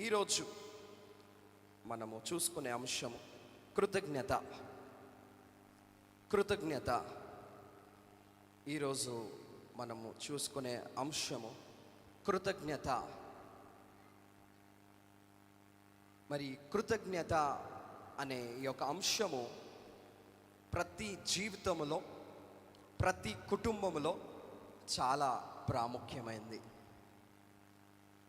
ఈరోజు మనము చూసుకునే అంశము కృతజ్ఞత. కృతజ్ఞత ఈరోజు మనము చూసుకునే అంశము కృతజ్ఞత. మరి కృతజ్ఞత అనే ఈ యొక్క అంశము ప్రతి జీవితంలో, ప్రతి కుటుంబంలో చాలా ప్రాముఖ్యమైనది.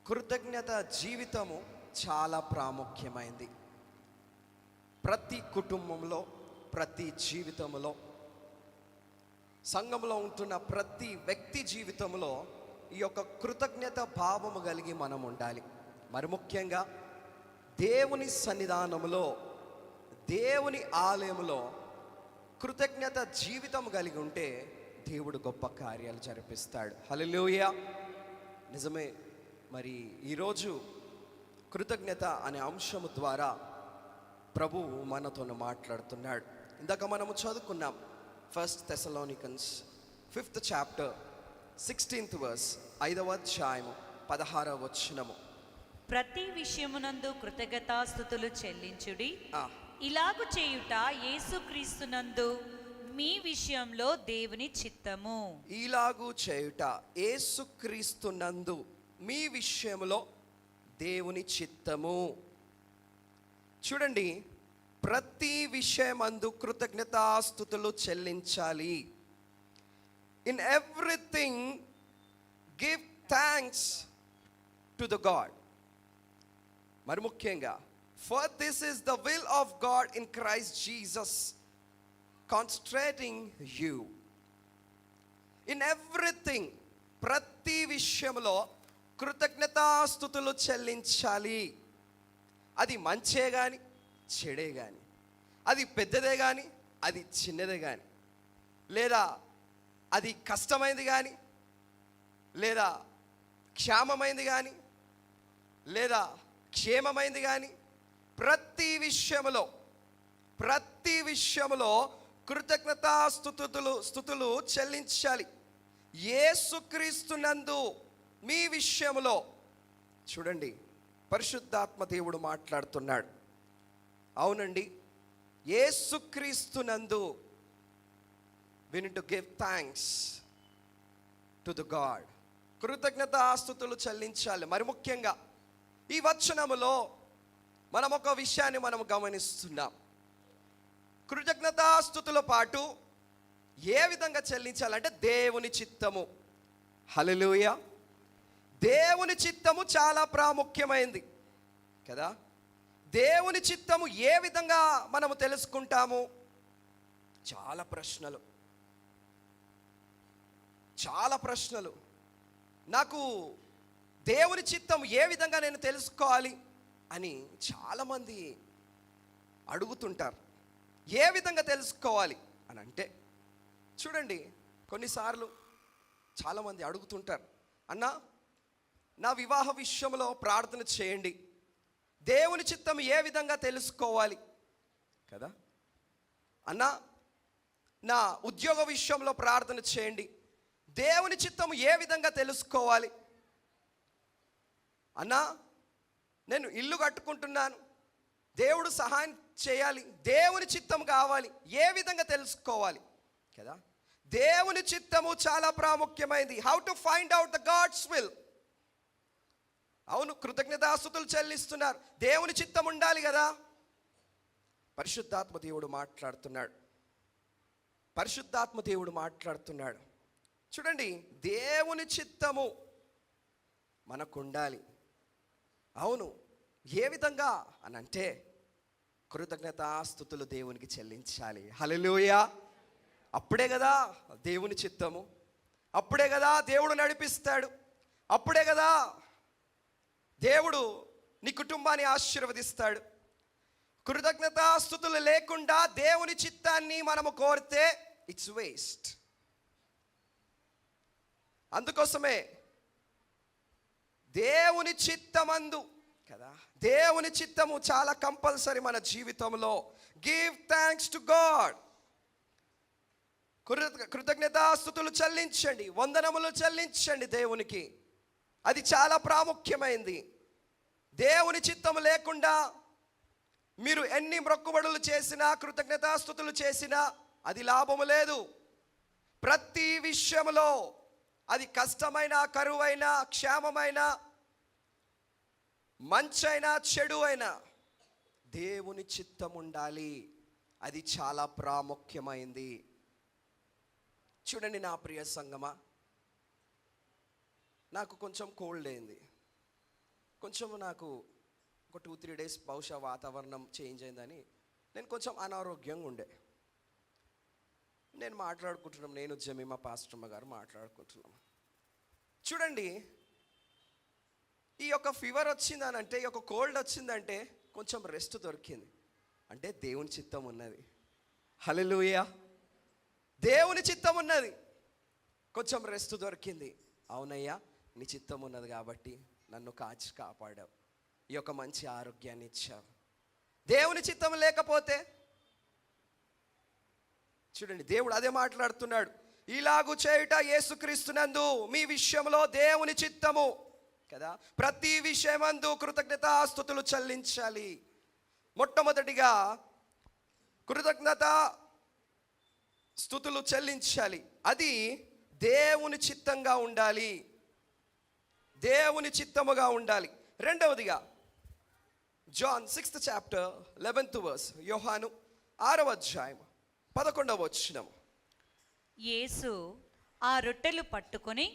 కృతజ్ఞత జీవితము చాలా ప్రాముఖ్యమైనది. ప్రతి కుటుంబంలో, ప్రతి జీవితంలో, సంఘంలో ఉంటున్న ప్రతి వ్యక్తి జీవితంలో ఈ యొక్క కృతజ్ఞత భావము కలిగి మనం ఉండాలి. మరి ముఖ్యంగా దేవుని సన్నిధానంలో, దేవుని ఆలయంలో కృతజ్ఞత జీవితం కలిగి ఉంటే దేవుడు గొప్ప కార్యాలు జరిపిస్తాడు. హల్లెలూయా. నిజమే. మరి ఈరోజు కృతజ్ఞత అనే అంశము ద్వారా ప్రభువు మనతో మాట్లాడుతున్నాడు. ఇందాక మనము చదువుకున్నాం 1 Thessalonians 5th chapter 16th verse, 5వ అధ్యాయము 16వ వచనము. ప్రతి విషయమునందు కృతజ్ఞతాస్తుతులు చెల్లించుడి, ఇలాగు చేయుట యేసుక్రీస్తునందు మీ విషయంలో దేవుని చిత్తము. ఇలాగు చేయుట యేసుక్రీస్తునందు మీ విషయంలో దేవుని చిత్తము. చూడండి, ప్రతి విషయమందు కృతజ్ఞతాస్తుతులు చెల్లించాలి. In everything give thanks to the God. మరి ముఖ్యంగా for this is the will of God in Christ Jesus concentrating you. In everything, ప్రతి విషయంలో కృతజ్ఞతాస్తుతులు చెల్లించాలి. అది మంచే కానీ, చెడే కానీ, అది పెద్దదే కానీ, అది చిన్నదే కానీ, లేదా అది కష్టమైంది కానీ, లేదా క్షేమమైంది కానీ, లేదా క్షేమమైంది కానీ, ప్రతి విషయంలో కృతజ్ఞతాస్తుతులు చెల్లించాలి. యేసుక్రీస్తునందు మీ విషయంలో. చూడండి, పరిశుద్ధాత్మ దేవుడు మాట్లాడుతున్నాడు. అవునండి, యేసుక్రీస్తునందు we need to give thanks to the God. కృతజ్ఞతాస్తుతులు చెల్లించాలి. మరి ముఖ్యంగా ఈ వచనములో మనం ఒక విషయాన్ని మనం గమనిస్తున్నాం. కృతజ్ఞతాస్తుతుల పాటు ఏ విధంగా చెల్లించాలంటే దేవుని చిత్తము. హల్లెలూయా. దేవుని చిత్తము చాలా ప్రాముఖ్యమైంది కదా. దేవుని చిత్తము ఏ విధంగా మనము తెలుసుకుంటాము? చాలా ప్రశ్నలు. నాకు దేవుని చిత్తం ఏ విధంగా నేను తెలుసుకోవాలి అని చాలామంది అడుగుతుంటారు. ఏ విధంగా తెలుసుకోవాలి అని అంటే, చూడండి, కొన్నిసార్లు చాలామంది అడుగుతుంటారు, అన్నా నా వివాహ విషయంలో ప్రార్థన చేయండి, దేవుని చిత్తం ఏ విధంగా తెలుసుకోవాలి కదా. అన్నా నా ఉద్యోగ విషయంలో ప్రార్థన చేయండి, దేవుని చిత్తం ఏ విధంగా తెలుసుకోవాలి. అన్నా నేను ఇల్లు కట్టుకుంటున్నాను, దేవుడు సహాయం చేయాలి, దేవుని చిత్తం కావాలి, ఏ విధంగా తెలుసుకోవాలి కదా. దేవుని చిత్తము చాలా ప్రాముఖ్యమైనది. How to find out the God's will. అవును, కృతజ్ఞతాస్తుతులు చెల్లిస్తున్నారు, దేవుని చిత్తం ఉండాలి కదా. పరిశుద్ధాత్మ దేవుడు మాట్లాడుతున్నాడు. చూడండి, దేవుని చిత్తము మనకు ఉండాలి. అవును, ఏ విధంగా అని అంటే కృతజ్ఞతాస్తుతులు దేవునికి చెల్లించాలి. హల్లెలూయా. అప్పుడే కదా దేవుని చిత్తము, అప్పుడే కదా దేవుడు నడిపిస్తాడు, అప్పుడే కదా దేవుడు నీ కుటుంబాన్ని ఆశీర్వదిస్తాడు. కృతజ్ఞతాస్తుతులు లేకుండా దేవుని చిత్తాన్ని మనము కోరితే ఇట్స్ వేస్ట్. అందుకోసమే దేవుని చిత్తమందు కదా, దేవుని చిత్తము చాలా కంపల్సరీ మన జీవితంలో. Give thanks to God. కృతజ్ఞతాస్తుతులు చెల్లించండి, వందనములు చెల్లించండి దేవునికి. అది చాలా ప్రాముఖ్యమైంది. దేవుని చిత్తం లేకుండా మీరు ఎన్ని మొక్కుబడులు చేసినా, కృతజ్ఞతాస్తుతులు చేసినా అది లాభము లేదు. ప్రతి విషయంలో, అది కష్టమైన, కరువైన, క్షేమమైన, మంచైనా, చెడు అయినా దేవుని చిత్తం ఉండాలి. అది చాలా ప్రాముఖ్యమైంది. చూడండి నా ప్రియ సంగమా, నాకు కొంచెం కోల్డ్ అయింది. కొంచెం నాకు ఒక 2-3 డేస్ బహుశా వాతావరణం చేంజ్ అయిందని నేను కొంచెం అనారోగ్యంగా ఉండే. నేను మాట్లాడుకుంటున్నాం, నేను జమీమా పాస్టమ్మ గారు మాట్లాడుకుంటున్నాం. చూడండి, ఈ యొక్క ఫీవర్ వచ్చిందనంటే, ఈ యొక్క కోల్డ్ వచ్చిందంటే కొంచెం రెస్ట్ దొరికింది అంటే దేవుని చిత్తం ఉన్నది. హల్లెలూయా, దేవుని చిత్తం ఉన్నది. కొంచెం రెస్ట్ దొరికింది. అవునయ్యా, నీ చిత్తం ఉన్నది కాబట్టి నన్ను కాచి కాపాడావు, ఈ యొక్క మంచి ఆరోగ్యాన్ని ఇచ్చావు. దేవుని చిత్తం లేకపోతే, చూడండి దేవుడు అదే మాట్లాడుతున్నాడు. ఇలాగు చేయుట యేసుక్రీస్తునందు మీ విషయంలో దేవుని చిత్తము కదా. ప్రతి విషయమందు కృతజ్ఞతాస్తుతులు చెల్లించాలి. మొట్టమొదటిగా కృతజ్ఞత స్తుతులు చెల్లించాలి. అది దేవుని చిత్తంగా ఉండాలి, దేవుని చిత్తముగా ఉండాలి. రెండవదిగా John 6th chapter 11th verse, యోహాను 6వ అధ్యాయం 11వ వచనం. యేసు ఆ రొట్టెలు పట్టుకొని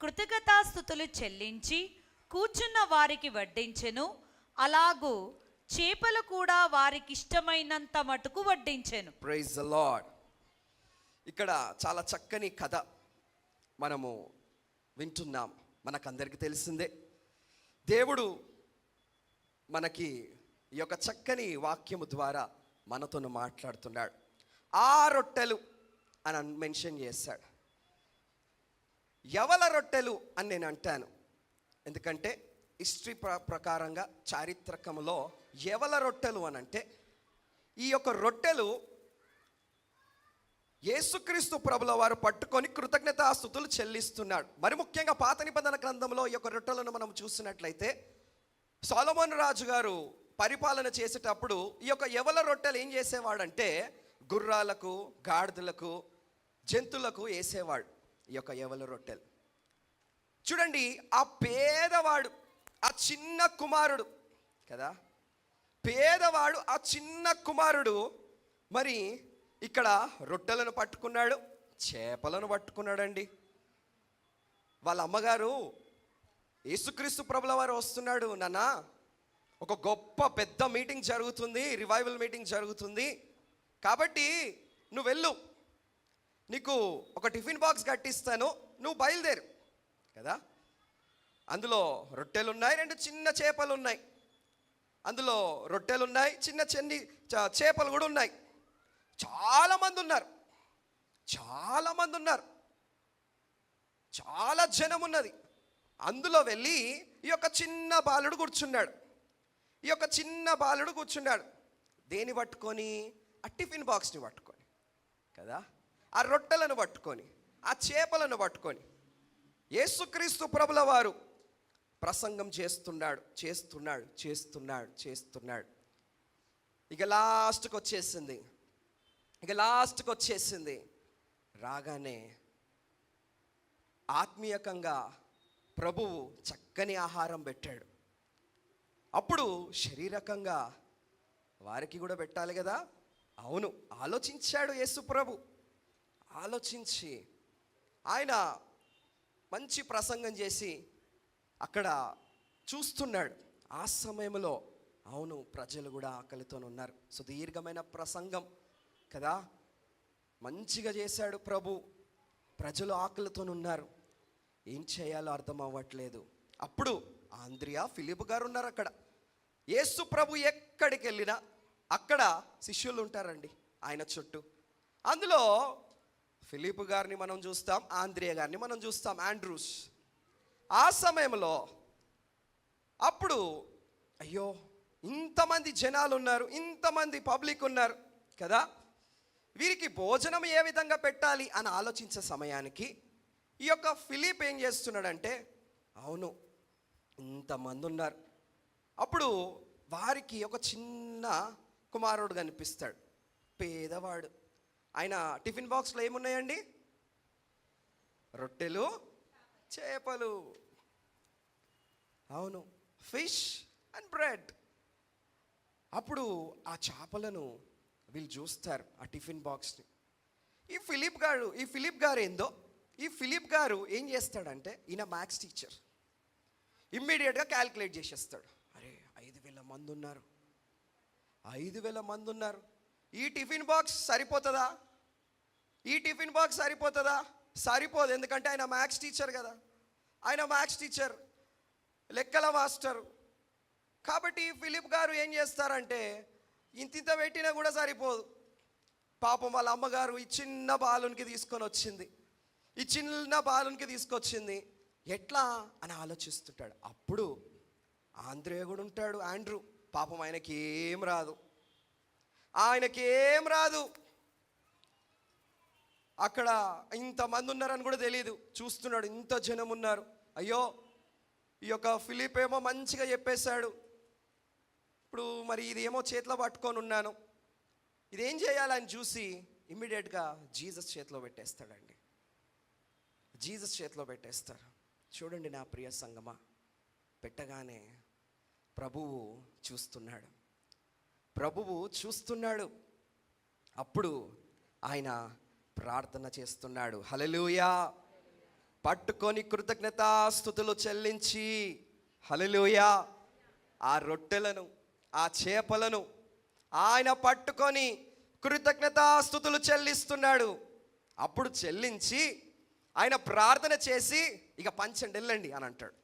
కృతజ్ఞతాస్తుతులు చెల్లించి కూర్చున్న వారికి వడ్డించెను. అలాగూ చేపలు కూడా వారికి ఇష్టమైనంత మటుకు వడ్డించెను. Praise the lord. ఇక్కడ చాలా చక్కని కథ మనము వింటున్నాం. మనకందరికీ తెలిసిందే, దేవుడు మనకి ఈ యొక్క చక్కని వాక్యము ద్వారా మనతో మాట్లాడుతున్నాడు. ఆ రొట్టెలు అని మెన్షన్ చేశాడు. యవల రొట్టెలు అని నేను అంటాను, ఎందుకంటే హిస్టరీ ప్రకారంగా, చారిత్రకంలో యవల రొట్టెలు అని అంటే, ఈ యొక్క రొట్టెలు యేసుక్రీస్తు ప్రభుల వారు పట్టుకొని కృతజ్ఞతాస్తుతులు చెల్లిస్తున్నాడు. మరి ముఖ్యంగా పాత నిబంధన గ్రంథంలో ఈ యొక్క రొట్టెలను మనం చూసినట్లయితే, సొలొమోను రాజు గారు పరిపాలన చేసేటప్పుడు ఈ యొక్క యవల రొట్టెలు ఏం చేసేవాడంటే, గుర్రాలకు, గాడిదలకు, జంతువులకు వేసేవాడు ఈ యొక్క యవల రొట్టెలు. చూడండి, ఆ పేదవాడు, ఆ చిన్న కుమారుడు కదా, పేదవాడు, ఆ చిన్న కుమారుడు మరి ఇక్కడ రొట్టెలను పట్టుకున్నాడు, చేపలను పట్టుకున్నాడండి. వాళ్ళ అమ్మగారు, యేసుక్రీస్తు ప్రభుల వారు వస్తున్నాడు నాన్న, ఒక గొప్ప పెద్ద మీటింగ్ జరుగుతుంది, రివైవల్ మీటింగ్ జరుగుతుంది, కాబట్టి నువ్వు వెళ్ళు, నీకు ఒక టిఫిన్ బాక్స్ కట్టిస్తాను, నువ్వు బయలుదేరు కదా. అందులో రొట్టెలు ఉన్నాయి, 2 చిన్న చేపలు ఉన్నాయి. అందులో రొట్టెలు ఉన్నాయి, చిన్న చేపలు కూడా ఉన్నాయి. చాలామంది ఉన్నారు, చాలా జనం ఉన్నది. అందులో వెళ్ళి ఈ యొక్క చిన్న బాలుడు కూర్చున్నాడు. దేని పట్టుకొని? ఆ టిఫిన్ బాక్స్ని పట్టుకొని కదా, ఆ రొట్టెలను పట్టుకొని, ఆ చేపలను పట్టుకొని యేసుక్రీస్తు ప్రభుల వారు ప్రసంగం చేస్తున్నాడు. ఇక లాస్ట్కి వచ్చేసింది. రాగానే ఆత్మీయకంగా ప్రభువు చక్కని ఆహారం పెట్టాడు. అప్పుడు శారీరకంగా వారికి కూడా పెట్టాలి కదా. అవును, ఆలోచించాడు యేసు ప్రభు. ఆలోచించి ఆయన మంచి ప్రసంగం చేసి అక్కడ చూస్తున్నాడు. ఆ సమయంలో అవును, ప్రజలు కూడా ఆకలితో ఉన్నారు. సుదీర్ఘమైన ప్రసంగం కదా, మంచిగా చేశాడు ప్రభు. ప్రజలు ఆకలితో ఉన్నారు, ఏం చేయాలో అర్థం అవ్వట్లేదు. అప్పుడు ఆంద్రియా, ఫిలిప్ గారు ఉన్నారు అక్కడ. యేసు ప్రభు ఎక్కడికి వెళ్ళినా అక్కడ శిష్యులు ఉంటారండి ఆయన చుట్టూ. అందులో ఫిలిప్ గారిని మనం చూస్తాం, ఆంద్రియా గారిని మనం చూస్తాం, ఆండ్రూస్. ఆ సమయంలో అప్పుడు అయ్యో, ఇంతమంది జనాలు ఉన్నారు, ఇంతమంది పబ్లిక్ ఉన్నారు కదా, వీరికి భోజనం ఏ విధంగా పెట్టాలి అని ఆలోచించే సమయానికి ఈ యొక్క ఫిలిప్ ఏం చేస్తున్నాడంటే, అవును ఇంతమంది ఉన్నారు, అప్పుడు వారికి ఒక చిన్న కుమారుడు కనిపిస్తాడు, పేదవాడు. ఆయన టిఫిన్ బాక్స్లో ఏమున్నాయండి? రొట్టెలు, చేపలు. అవును, ఫిష్ అండ్ బ్రెడ్. అప్పుడు ఆ చేపలను వీళ్ళు చూస్తారు, ఆ టిఫిన్ బాక్స్ని. ఈ ఫిలిప్ గారు ఏం చేస్తాడంటే, ఈయన మ్యాథ్స్ టీచర్, ఇమ్మీడియట్గా క్యాల్కులేట్ చేసేస్తాడు. అరే 5,000 మంది ఉన్నారు, 5,000 మంది ఉన్నారు, ఈ టిఫిన్ బాక్స్ సరిపోతుందా? సరిపోదు. ఎందుకంటే ఆయన మ్యాథ్స్ టీచర్ కదా, ఆయన మ్యాథ్స్ టీచర్, లెక్కల మాస్టర్. కాబట్టి ఫిలిప్ గారు ఏం చేస్తారంటే, ఇంత పెట్టినా కూడా సరిపోదు. పాపం వాళ్ళ అమ్మగారు ఈ చిన్న బాలునికి తీసుకొచ్చింది, ఎట్లా అని ఆలోచిస్తుంటాడు. అప్పుడు ఆంద్రే కూడా ఉంటాడు, ఆండ్రూ. పాపం ఆయనకి ఏం రాదు. అక్కడ ఇంతమంది ఉన్నారని కూడా తెలియదు, చూస్తున్నాడు ఇంత జనం ఉన్నారు. అయ్యో, ఈ యొక్క ఫిలిప్ ఏమో మంచిగా చెప్పేశాడు, ఇప్పుడు మరి ఇది ఏమో చేతిలో పట్టుకొని ఉన్నాను, ఇదేం చేయాలని చూసి ఇమ్మీడియట్గా జీసస్ చేతిలో పెట్టేస్తారు. చూడండి నా ప్రియ సంగమా, పెట్టగానే ప్రభువు చూస్తున్నాడు. అప్పుడు ఆయన ప్రార్థన చేస్తున్నాడు. హల్లెలూయా. పట్టుకొని కృతజ్ఞతాస్తుతులు చెల్లించి, హల్లెలూయా, ఆ రొట్టెలను, ఆ చేపలను ఆయన పట్టుకొని కృతజ్ఞతాస్తుతులు చెల్లిస్తున్నాడు. అప్పుడు చెల్లించి ఆయన ప్రార్థన చేసి, ఇక పంచండి వెళ్ళండి అని అంటాడు.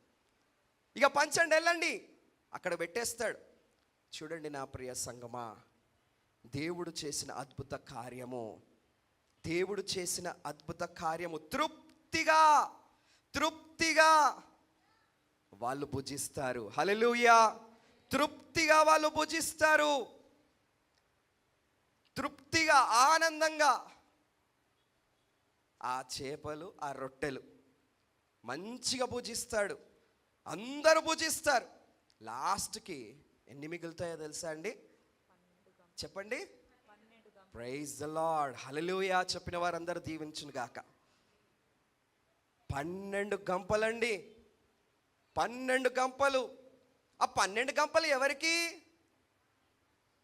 అక్కడ పెట్టేస్తాడు. చూడండి నా ప్రియ సంగమా, దేవుడు చేసిన అద్భుత కార్యము తృప్తిగా వాళ్ళు భుజిస్తారు. హల్లెలూయా. తృప్తిగా వాళ్ళు భుజిస్తారు, తృప్తిగా, ఆనందంగా. ఆ చేపలు, ఆ రొట్టెలు మంచిగా భుజిస్తాడు, అందరూ భుజిస్తారు. లాస్ట్కి ఎన్ని మిగులుతాయో తెలుసా అండి? చెప్పండి. Praise the Lord. హల్లెలూయా. చెప్పిన వారందరూ దీవించును గాక. 12 గంపలండి, 12 గంపలు. ఆ 12 గంపలు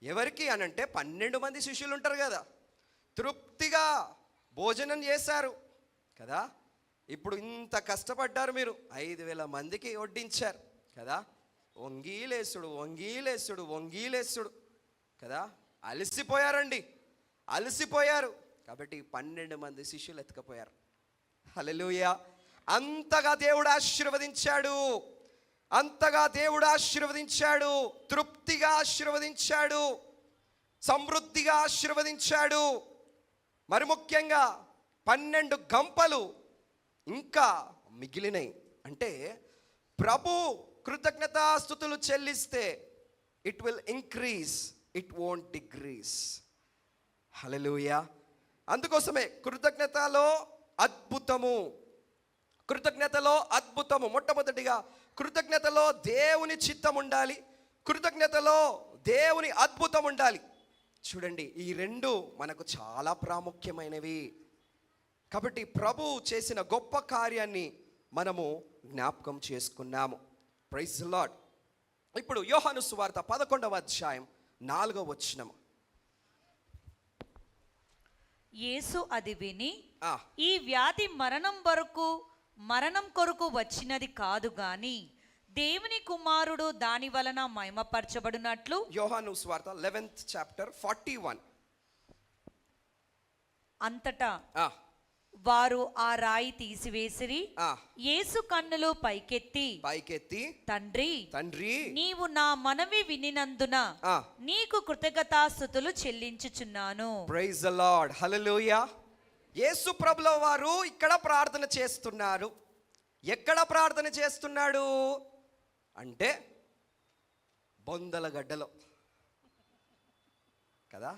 ఎవరికి అనంటే 12 మంది శిష్యులు ఉంటారు కదా, తృప్తిగా భోజనం చేశారు కదా. ఇప్పుడు ఇంత కష్టపడ్డారు మీరు, 5,000 మందికి వడ్డించారు కదా. వంగీలేసుడు కదా. అలసిపోయారు కాబట్టి 12 మంది శిష్యులు ఎత్తుకపోయారు. హల్లెలూయా. అంతగా దేవుడు ఆశీర్వదించాడు, తృప్తిగా ఆశీర్వదించాడు, సమృద్ధిగా ఆశీర్వదించాడు. మరి ముఖ్యంగా 12 గంపలు ఇంకా మిగిలినాయి. అంటే ప్రభు కృతజ్ఞతాస్తుతులు చెల్లిస్తే it will increase, it won't decrease. Hallelujah. అందుకోసమే కృతజ్ఞతలో అద్భుతము. మొట్టమొదటిగా కృతజ్ఞతలో దేవుని చిత్తం ఉండాలి, కృతజ్ఞతలో దేవుని అద్భుతం ఉండాలి. చూడండి, ఈ రెండు మనకు చాలా ప్రాముఖ్యమైనవి. కాబట్టి ప్రభు చేసిన గొప్ప కార్యాన్ని మనము జ్ఞాపకం చేసుకున్నాము. Praise the lord. ఇప్పుడు యోహాను సువార్త 11వ అధ్యాయం 4వ వచనం. యేసు అది విని, ఈ వ్యాధి మరణం కొరకు వచ్చినది కాదు గాని దేవుని కుమారుడు దాని వలన మహిమపరచబడినట్లు. యోహాను సువార్త 11th chapter 41. అంతటా వారు ఆ రాయి తీసివేసిరి. యేసు కన్నులు పైకెత్తి తండ్రి, నీవు నా మనవి వినినందున నీకు కృతజ్ఞతాస్తుతులు చెల్లించుచున్నాను. Praise the Lord. Hallelujah. Yesu ప్రభుల వారు ఇక్కడ ప్రార్థన చేస్తున్నారు. ఎక్కడ ప్రార్థన చేస్తున్నాడు అంటే బొందలగడ్డలో కదా,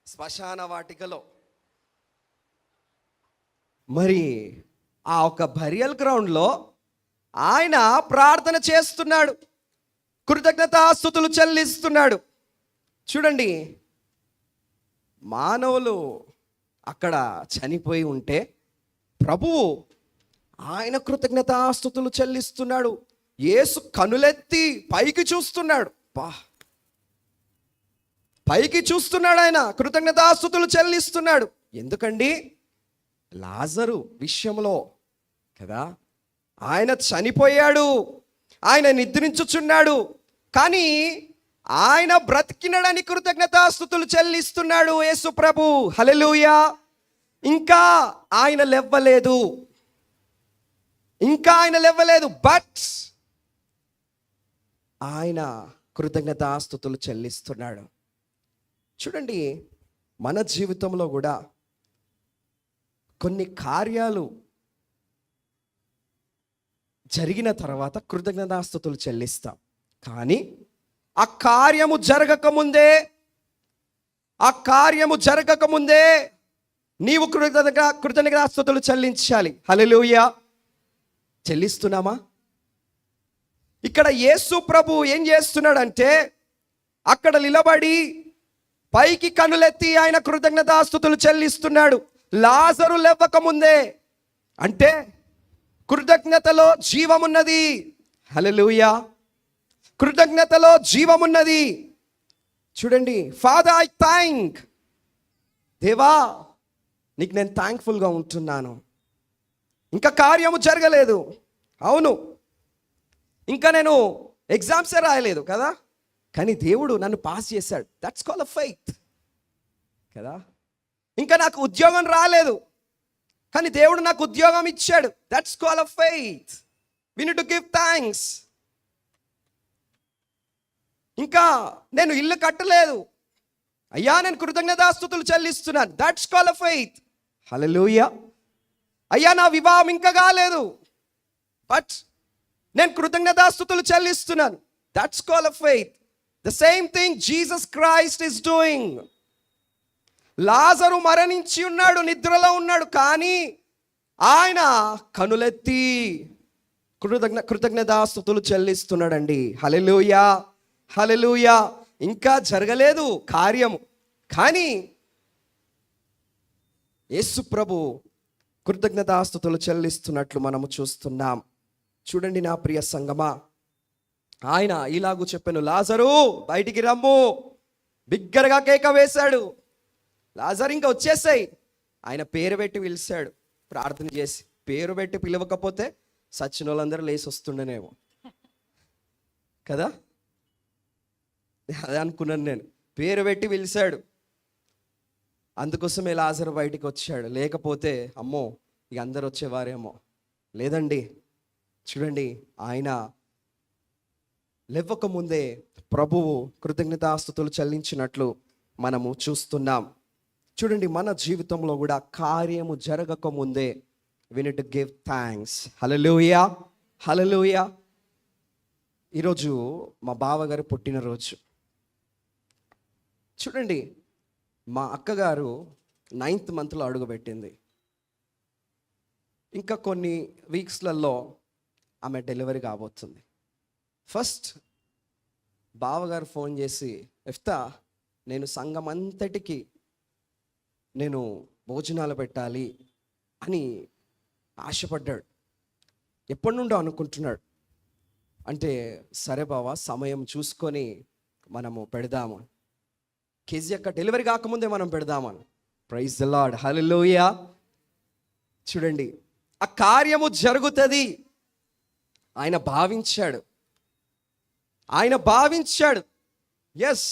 శ్మశాన వాటికలో. మరి ఆ ఒక బరియల్ గ్రౌండ్లో ఆయన ప్రార్థన చేస్తున్నాడు. కృతజ్ఞతాస్తుతులు చెల్లిస్తున్నాడు. చూడండి, మానవులు అక్కడ చనిపోయి ఉంటే ప్రభువు ఆయన కృతజ్ఞతాస్తుతులు చెల్లిస్తున్నాడు. యేసు కనులెత్తి పైకి చూస్తున్నాడు. పైకి చూస్తున్నాడు, ఆయన కృతజ్ఞతాస్తుతులు చెల్లిస్తున్నాడు. ఎందుకండి? లాజరు విషయంలో కదా, ఆయన చనిపోయాడు, ఆయన నిద్రించుచున్నాడు, కానీ ఆయన బ్రతికినడని కృతజ్ఞతాస్తుతులు చెల్లిస్తున్నాడు యేసు ప్రభు. హల్లెలూయా. ఇంకా ఆయన లేవలేదు, బట్ ఆయన కృతజ్ఞతాస్తుతులు చెల్లిస్తున్నాడు. చూడండి, మన జీవితంలో కూడా కొన్ని కార్యాలు జరిగిన తర్వాత కృతజ్ఞతాస్తుతులు చెల్లిస్తాం. కానీ ఆ కార్యము జరగకముందే నీవు కృతజ్ఞతాస్తుతులు చెల్లించాలి. హల్లెలూయా. చెల్లిస్తున్నామా? ఇక్కడ యేసు ప్రభు ఏం చేస్తున్నాడంటే, అక్కడ నిలబడి పైకి కనులెత్తి ఆయన కృతజ్ఞతాస్తుతులు చెల్లిస్తున్నాడు. లాజరు లేవకముందే, అంటే కృతజ్ఞతలో జీవమున్నది. హల్లెలూయా. కృతజ్ఞతలో జీవమున్నది. చూడండి, ఫాదర్ ఐ థ్యాంక్, దేవా నీకు నేను థ్యాంక్ఫుల్గా ఉంటున్నాను. ఇంకా కార్యము జరగలేదు, అవును, ఇంకా నేను ఎగ్జామ్సే రాయలేదు కదా, కానీ దేవుడు నన్ను పాస్ చేశాడు. దట్స్ కాల్ అ ఫెయిత్ కదా. ఇంకా నాకు ఉద్యోగం రాలేదు, కానీ దేవుడు నాకు ఉద్యోగం ఇచ్చాడు. That's call a faith. We need to give thanks. ఇంకా నేను ఇల్లు కట్టలేదు, అయ్యా నేను కృతజ్ఞతాస్తుతులు చెల్లిస్తున్నాను. That's call a faith. Hallelujah. అయ్యా నా వివాహం ఇంకా కాలేదు, బట్ నేను కృతజ్ఞతాస్తుతులు చెల్లిస్తున్నాను. That's call a faith. The same thing Jesus Christ is doing. లాజరు మరణించి ఉన్నాడు, నిద్రలో ఉన్నాడు, కానీ ఆయన కనులెత్తి కృతజ్ఞతాస్తుతులు చెల్లిస్తున్నాడండి. హల్లెలూయా. హల్లెలూయా. ఇంకా జరగలేదు కార్యము, కానీ యేసు ప్రభు కృతజ్ఞతాస్తుతులు చెల్లిస్తున్నట్లు మనము చూస్తున్నాం. చూడండి నా ప్రియ సంగమా, ఆయన ఇలాగూ చెప్పాను, లాజరు బయటికి రమ్ము. బిగ్గరగా కేక వేశాడు, లాజరు ఇంకా వచ్చేసాయి. ఆయన పేరు పెట్టి పిలిచాడు, ప్రార్థన చేసి. పేరు పెట్టి పిలవకపోతే సచ్చిన వాళ్ళందరూ లేచి వస్తుండేనేమో కదా. అదే అనుకున్నాను నేను. పేరు పెట్టి పిలిచాడు, అందుకోసమే లాజరు బయటికి వచ్చాడు. లేకపోతే అమ్మో ఇక అందరు వచ్చేవారేమో. లేదండి, చూడండి, ఆయన లేవకముందే ప్రభువు కృతజ్ఞతాస్తుతులు చెల్లించినట్లు మనము చూస్తున్నాం. చూడండి, మన జీవితంలో కూడా కార్యము జరగకముందే we need to give thanks. హల్లెలూయా. హల్లెలూయా. ఈరోజు మా బావగారు పుట్టినరోజు. చూడండి, మా అక్కగారు 9th మంత్లో అడుగుపెట్టింది. ఇంకా కొన్ని వీక్స్లలో ఆమె డెలివరీ కాబోతుంది. ఫస్ట్ బావగారు ఫోన్ చేసి, ఇఫ్తా నేను సంఘం అంతటికి నేను భోజనాలు పెట్టాలి అని ఆశపడ్డాడు. ఎప్పటి నుండో అనుకుంటున్నాడు. అంటే సరే బావా, సమయం చూసుకొని మనము పెడదాము, కేజీ యొక్క డెలివరీ కాకముందే మనం పెడదామని. Praise the Lord. హల్లెలూయా. చూడండి, ఆ కార్యము జరుగుతుంది. ఆయన భావించాడు. ఎస్,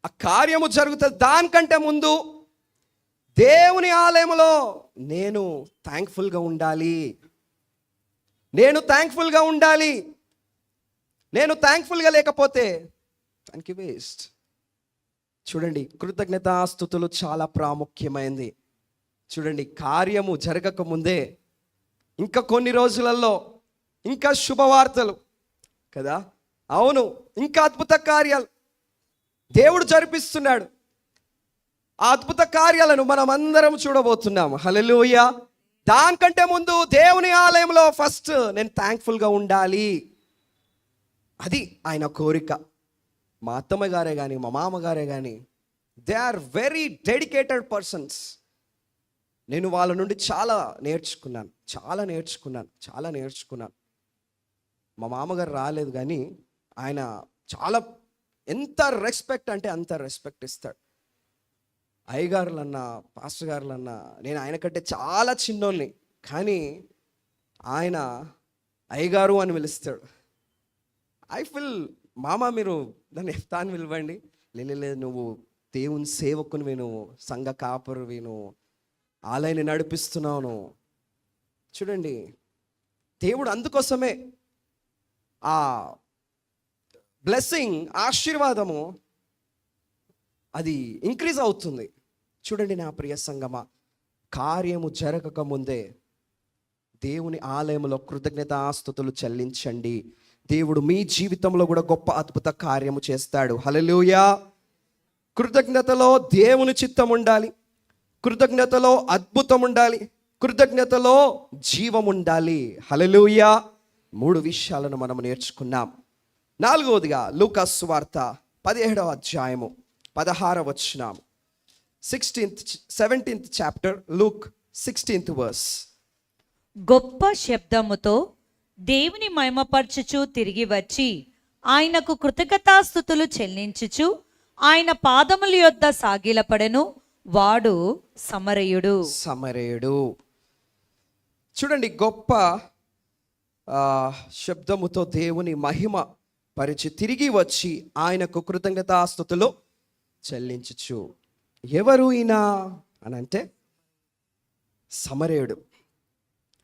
ఆ కార్యము జరుగుతుంది. దానికంటే ముందు దేవుని ఆలయంలో నేను థ్యాంక్ఫుల్గా ఉండాలి. నేను థ్యాంక్ఫుల్గా లేకపోతే దానికి వేస్ట్. చూడండి, కృతజ్ఞతాస్తుతులు చాలా ప్రాముఖ్యమైనది. చూడండి, కార్యము జరగకముందే ఇంకా కొన్ని రోజులలో ఇంకా శుభవార్తలు కదా, అవును, ఇంకా అద్భుత కార్యాలు దేవుడు జరిపిస్తున్నాడు. ఆ అద్భుత కార్యాలను మనం అందరం చూడబోతున్నాం. హల్లెలూయా. దానికంటే ముందు దేవుని ఆలయంలో ఫస్ట్ నేను థ్యాంక్ఫుల్గా ఉండాలి అది ఆయన కోరిక. మా అత్తమ్మ గారే కానీ మా మామగారే కానీ they are very dedicated persons. నేను వాళ్ళ నుండి చాలా నేర్చుకున్నాను. మా మామగారు రాలేదు కానీ ఆయన చాలా ఎంత రెస్పెక్ట్ అంటే అంత రెస్పెక్ట్ ఇస్తాడు. అయ్యగారులన్నా పాస్టర్ గారులన్నా నేను ఆయన కంటే చాలా చిన్నోళ్ళని, కానీ ఆయన అయ్యగారు అని పిలుస్తాడు. ఐ ఫీల్ మామ మీరు నన్ను ఎఫ్తా అని పిలవండి. లేదు నువ్వు దేవుని సేవకునివి, నువ్వు సంఘ కాపరువి, నువ్వు ఆలయాన్ని నడిపిస్తున్నావు. చూడండి, దేవుడు అందుకోసమే ఆ బ్లెస్సింగ్, ఆశీర్వాదము అది ఇంక్రీజ్ అవుతుంది. చూడండి నా ప్రియ సంగమా, కార్యము జరగక ముందే దేవుని ఆలయంలో కృతజ్ఞతాస్తుతులు చెల్లించండి. దేవుడు మీ జీవితంలో కూడా గొప్ప అద్భుత కార్యము చేస్తాడు. హల్లెలూయా. కృతజ్ఞతలో దేవుని చిత్తం ఉండాలి, కృతజ్ఞతలో అద్భుతం ఉండాలి, కృతజ్ఞతలో జీవం ఉండాలి. హల్లెలూయా. 3 విషయాలను మనం నేర్చుకున్నాం. 4వదిగా లూకా సువార్త 17వ అధ్యాయము 16వ వచనం. 17th chapter, Luke 16th verse. గొప్ప శబ్దముతో దేవుని మహిమపరచుచు తిరిగి వచ్చి ఆయనకు కృతజ్ఞతాస్తుతులు చెల్లించుచు ఆయన పాదముల యొద్ద సాగిలపడెను. వాడు సమరయుడు. చూడండి, గొప్ప శబ్దముతో దేవుని మహిమ పరిచి తిరిగి వచ్చి ఆయనకు కృతజ్ఞతాస్తుతులు చెల్లించుచు. ఎవరు ఈయన అని అంటే సమరయుడు.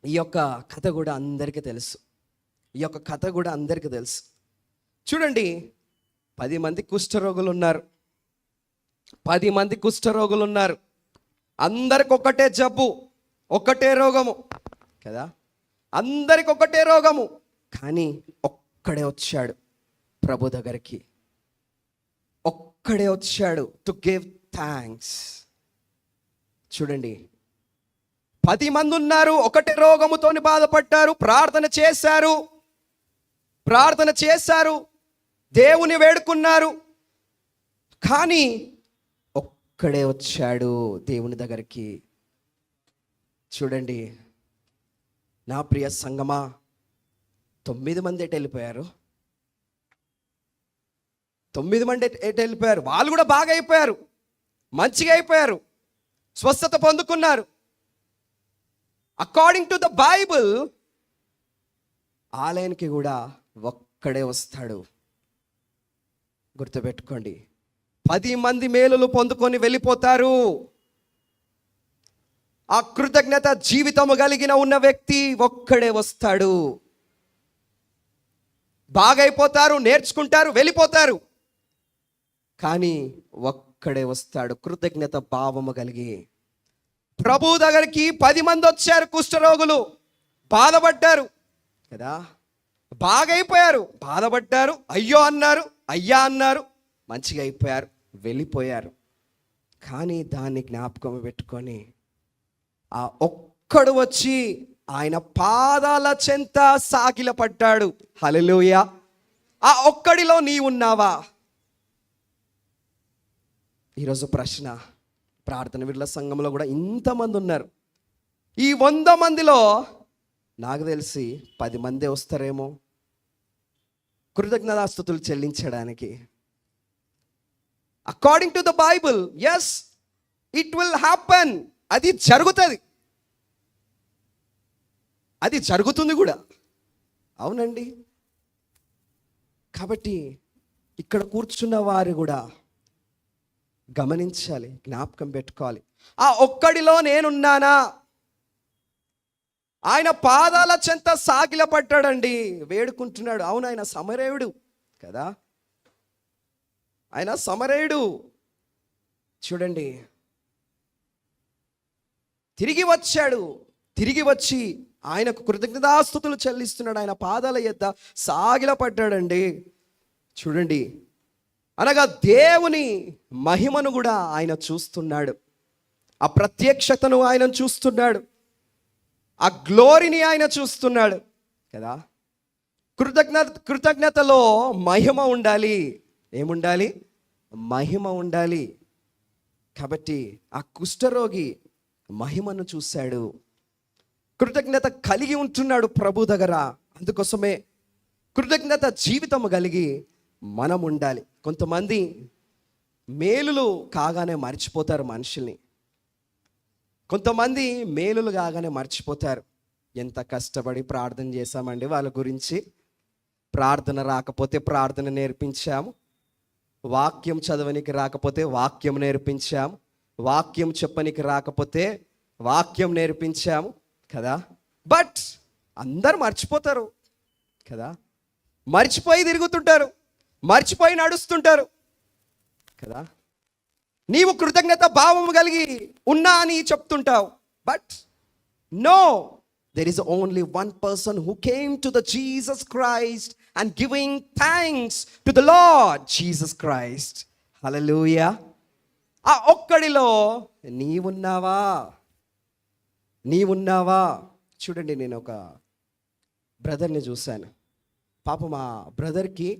ఈ యొక్క కథ కూడా అందరికీ తెలుసు. చూడండి, 10 మంది కుష్ఠరోగులు ఉన్నారు. అందరికి ఒకటే జబ్బు, ఒకటే రోగము కదా, అందరికి ఒకటే రోగము. కానీ ఒక్కడే వచ్చాడు ప్రభు దగ్గరికి, ఒక్కడే వచ్చాడు టు గివ్ థ్యాంక్స్. చూడండి, 10 మంది ఉన్నారు, ఒకటే రోగముతోని బాధపడ్డారు, ప్రార్థన చేశారు, దేవుని వేడుకున్నారు. కానీ ఒక్కడే వచ్చాడు దేవుని దగ్గరికి. చూడండి నా ప్రియ సంగమా, 9 మంది ఎటు వెళ్ళిపోయారు? 9 మంది ఎటు వెళ్ళిపోయారు? వాళ్ళు కూడా బాగా అయిపోయారు, మంచిగా అయిపోయారు, స్వస్థత పొందుకున్నారు. అకార్డింగ్ టు ద బైబిల్ ఆలయానికి కూడా ఒక్కడే వస్తాడు. గుర్తుపెట్టుకోండి, 10 మంది మేలులు పొందుకొని వెళ్ళిపోతారు. ఆ కృతజ్ఞత జీవితము కలిగిన ఉన్న వ్యక్తి ఒక్కడే వస్తాడు. బాగైపోతారు, నేర్చుకుంటారు, వెళ్ళిపోతారు. కానీ ఒక్కడే వస్తాడు కృతజ్ఞత భావము కలిగి. ప్రభు దగ్గరికి 10 మంది వచ్చారు, కుష్ఠరోగులు, బాధపడ్డారు కదా, బాగైపోయారు, బాధపడ్డారు, అయ్యో అన్నారు, అయ్యా అన్నారు, మంచిగా అయిపోయారు, వెళ్ళిపోయారు. కానీ దాన్ని జ్ఞాపకం పెట్టుకొని ఆ ఒక్కడు వచ్చి ఆయన పాదాల చెంత సాగిలపడ్డాడు. హల్లెలూయా. ఆ ఒక్కడిలో నీ ఉన్నావా? ఈరోజు ప్రశ్న, ప్రార్థన వీరుల సంఘంలో కూడా ఇంతమంది ఉన్నారు. ఈ 100 మందిలో నాకు తెలిసి 10 మందే వస్తారేమో కృతజ్ఞతాస్తుతులు చెల్లించడానికి. According to the Bible, yes, it will happen. అది జరుగుతుంది కూడా. అవునండి. కాబట్టి ఇక్కడ కూర్చున్న వారు కూడా గమనించాలి, జ్ఞాపకం పెట్టుకోవాలి, ఆ ఒక్కడిలో నేనున్నానా? ఆయన పాదాల చెంత సాగిలపడ్డాడండి, వేడుకుంటున్నాడు. అవును, ఆయన సమరయుడు కదా, ఆయన సమరయుడు. చూడండి, తిరిగి వచ్చి ఆయనకు కృతజ్ఞతాస్తుతులు చెల్లిస్తున్నాడు. ఆయన పాదాల యొద్ద సాగిలపడ్డాడండి. చూడండి, అనగా దేవుని మహిమను కూడా ఆయన చూస్తున్నాడు, ఆ ప్రత్యక్షతను ఆయన చూస్తున్నాడు, ఆ గ్లోరీని ఆయన చూస్తున్నాడు కదా. కృతజ్ఞతలో మహిమ ఉండాలి. ఏముండాలి? మహిమ ఉండాలి. కాబట్టి ఆ కుష్ఠరోగి మహిమను చూశాడు, కృతజ్ఞత కలిగి ఉంటున్నాడు ప్రభు దగ్గర. అందుకోసమే కృతజ్ఞత జీవితం కలిగి మనం ఉండాలి. కొంతమంది మేలులు కాగానే మర్చిపోతారు మనుషుల్ని. కొంతమంది మేలులు కాగానే మర్చిపోతారు. ఎంత కష్టపడి ప్రార్థన చేశామండి వాళ్ళ గురించి. ప్రార్థన రాకపోతే ప్రార్థన నేర్పించాము, వాక్యం చదవనికి రాకపోతే వాక్యం నేర్పించాము, వాక్యం చెప్పనికి రాకపోతే వాక్యం నేర్పించాము కదా. బట్ అందరు మర్చిపోతారు కదా, మర్చిపోయి తిరుగుతుంటారు, మర్చిపోయి నడుస్తుంటారు కదా. నీవు కృతజ్ఞత భావం కలిగి ఉన్నా అని చెప్తుంటావు, but no, there is only one person who came to the Jesus Christ and giving thanks to the Lord Jesus Christ. Hallelujah. ఆ ఒక్కడిలో నీవున్నావా? చూడండి, నేను ఒక బ్రదర్ని చూశాను. పాపం ఆ బ్రదర్కి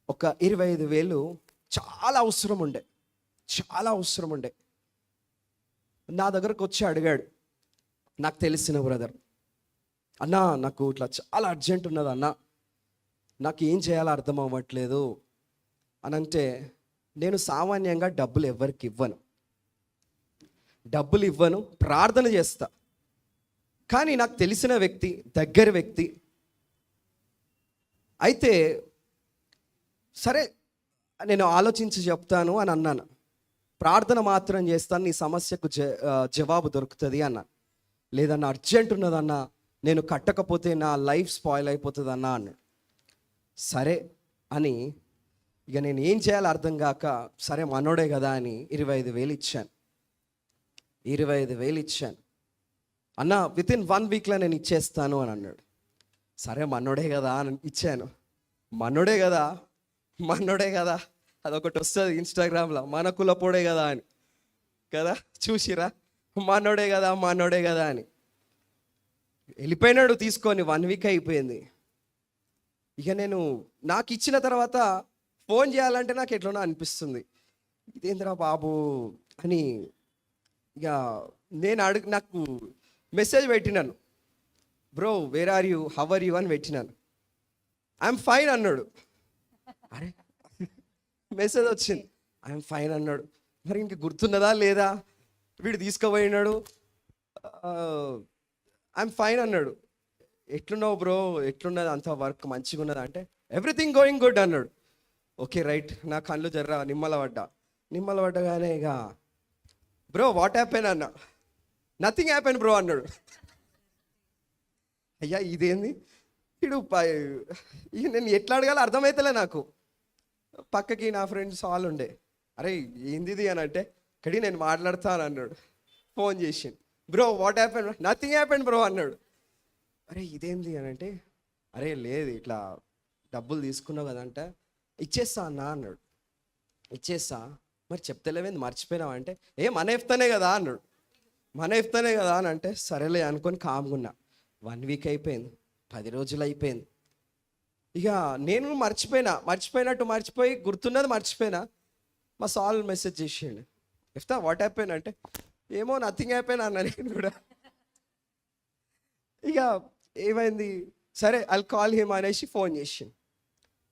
ఒక 25,000 చాలా అవసరం ఉండే. నా దగ్గరకు వచ్చి అడిగాడు, నాకు తెలిసిన బ్రదర్, అన్నా నాకు ఇట్లా చాలా అర్జెంట్ ఉన్నది అన్నా, నాకు ఏం చేయాలో అర్థం అవ్వట్లేదు అని అంటే, నేను సామాన్యంగా డబ్బులు ఎవరికి ఇవ్వను, ప్రార్థన చేస్తా. కానీ నాకు తెలిసిన వ్యక్తి, దగ్గర వ్యక్తి అయితే సరే నేను ఆలోచించి చెప్తాను అని అన్నాను. ప్రార్థన మాత్రం చేస్తాను, నీ సమస్యకు జవాబు దొరుకుతుంది అన్నాను. లేదన్నా అర్జెంట్ ఉన్నదన్నా, నేను కట్టకపోతే నా లైఫ్ స్పాయిల్ అయిపోతుంది అన్నా అన్నాడు. సరే అని ఇక నేను ఏం చేయాలో అర్థం కాక, సరే మనోడే కదా అని 25,000 ఇచ్చాను. 25,000 ఇచ్చాను. అన్న వితిన్ 1 వీక్లో నేను ఇచ్చేస్తాను అని అన్నాడు. సరే మనోడే కదా అని ఇచ్చాను. మనోడే కదా అదొకటి వస్తుంది ఇన్స్టాగ్రామ్లో, మన కులపోడే కదా అని కదా, చూసిరా, మనోడే కదా అని వెళ్ళిపోయినాడు తీసుకొని. 1 వీక్ అయిపోయింది. ఇక నేను నాకు ఇచ్చిన తర్వాత ఫోన్ చేయాలంటే నాకు ఎట్లనో అనిపిస్తుంది, ఇదేంద్రా బాబు అని. ఇక నేను నాకు మెసేజ్ పెట్టినాను, bro where are you, how are you అని పెట్టినాను. ఐఎమ్ ఫైన్ అన్నాడు. అరే మెసేజ్ వచ్చింది, ఐఎమ్ ఫైన్ అన్నాడు. మరి ఇంక గుర్తున్నదా లేదా, వీడు తీసుకుపోయినాడు. ఐఎమ్ ఫైన్ అన్నాడు. ఎట్లున్నావు బ్రో, ఎట్లున్నది, అంత వర్క్ మంచిగా ఉన్నదా అంటే, ఎవ్రీథింగ్ గోయింగ్ గుడ్ అన్నాడు. ఓకే రైట్, నా కళ్ళు జర్ర నిమ్మలపడ్డగానే ఇక బ్రో వాట్ హ్యాపెన్ అన్నా. నథింగ్ హ్యాపెన్ బ్రో అన్నాడు. అయ్యా ఇదేంది ఇక నేను ఎట్లా అడగాలో అర్థమవుతలే నాకు. పక్కకి నా ఫ్రెండ్స్ వాళ్ళు ఉండే, అరే ఏంది అని అంటే, ఇక్కడికి నేను మాట్లాడతాను అన్నాడు. ఫోన్ చేసి, bro what happen, nothing happen bro అన్నాడు. అరే ఇదేంది అని అంటే, అరే లేదు ఇట్లా డబ్బులు తీసుకున్నావు కదంటే, ఇచ్చేస్తా అన్నా అన్నాడు. ఇచ్చేస్తా, మరి చెప్తలేవేంది మర్చిపోయినావా అంటే, మన ఎఫ్తానే కదా అన్నాడు. మన ఎఫ్తానే కదా అని అంటే, సరేలే అనుకొని కామ్గున్నా. 1 వీక్ అయిపోయింది, 10 రోజులు అయిపోయింది. ఇక నేను మర్చిపోయి గుర్తున్నది మర్చిపోయినా. మా సాల్ మెసేజ్ చేసిండు, ఇఫ్తా వాట్ హ్యాపెన్ అంటే, ఏమో నథింగ్ హ్యాపెన్ అన్నా నేను కూడా. ఇక ఏమైంది, సరే ఐల్ కాల్ హిమ్ అనేసి ఫోన్ చేసిండు.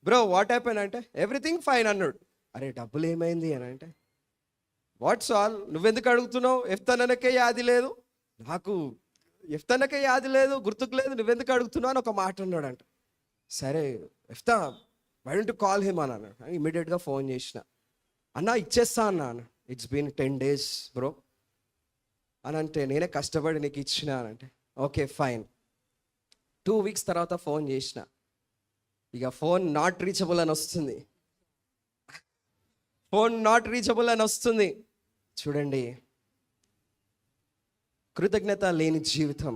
బ్రో వాట్ హ్యాపెన్ అంటే, ఎవ్రీథింగ్ ఫైన్ అన్నాడు. అరే డబ్బులు ఏమైంది అని అంటే, వాట్స్ ఆల్, నువ్వెందుకు అడుగుతున్నావు, ఎఫ్తానకే యాది లేదు, నాకు ఎఫ్తానకే యాది లేదు, గుర్తుకు లేదు, నువ్వెందుకు అడుగుతున్నావు అని ఒక మాట అన్నాడంట. సరే ఎఫ్తా why don't you call him అని అన్నాడు. ఇమీడియట్గా ఫోన్ చేసిన, అన్నా ఇచ్చేస్తా అన్నా. ఇట్స్ బీన్ 10 days బ్రో అని అంటే, నేనే కష్టపడి నీకు ఇచ్చిన అని అంటే, ఓకే ఫైన్. 2 weeks తర్వాత ఫోన్ చేసిన, ఇక ఫోన్ నాట్ రీచబుల్ అని వస్తుంది. చూడండి, కృతజ్ఞత లేని జీవితం,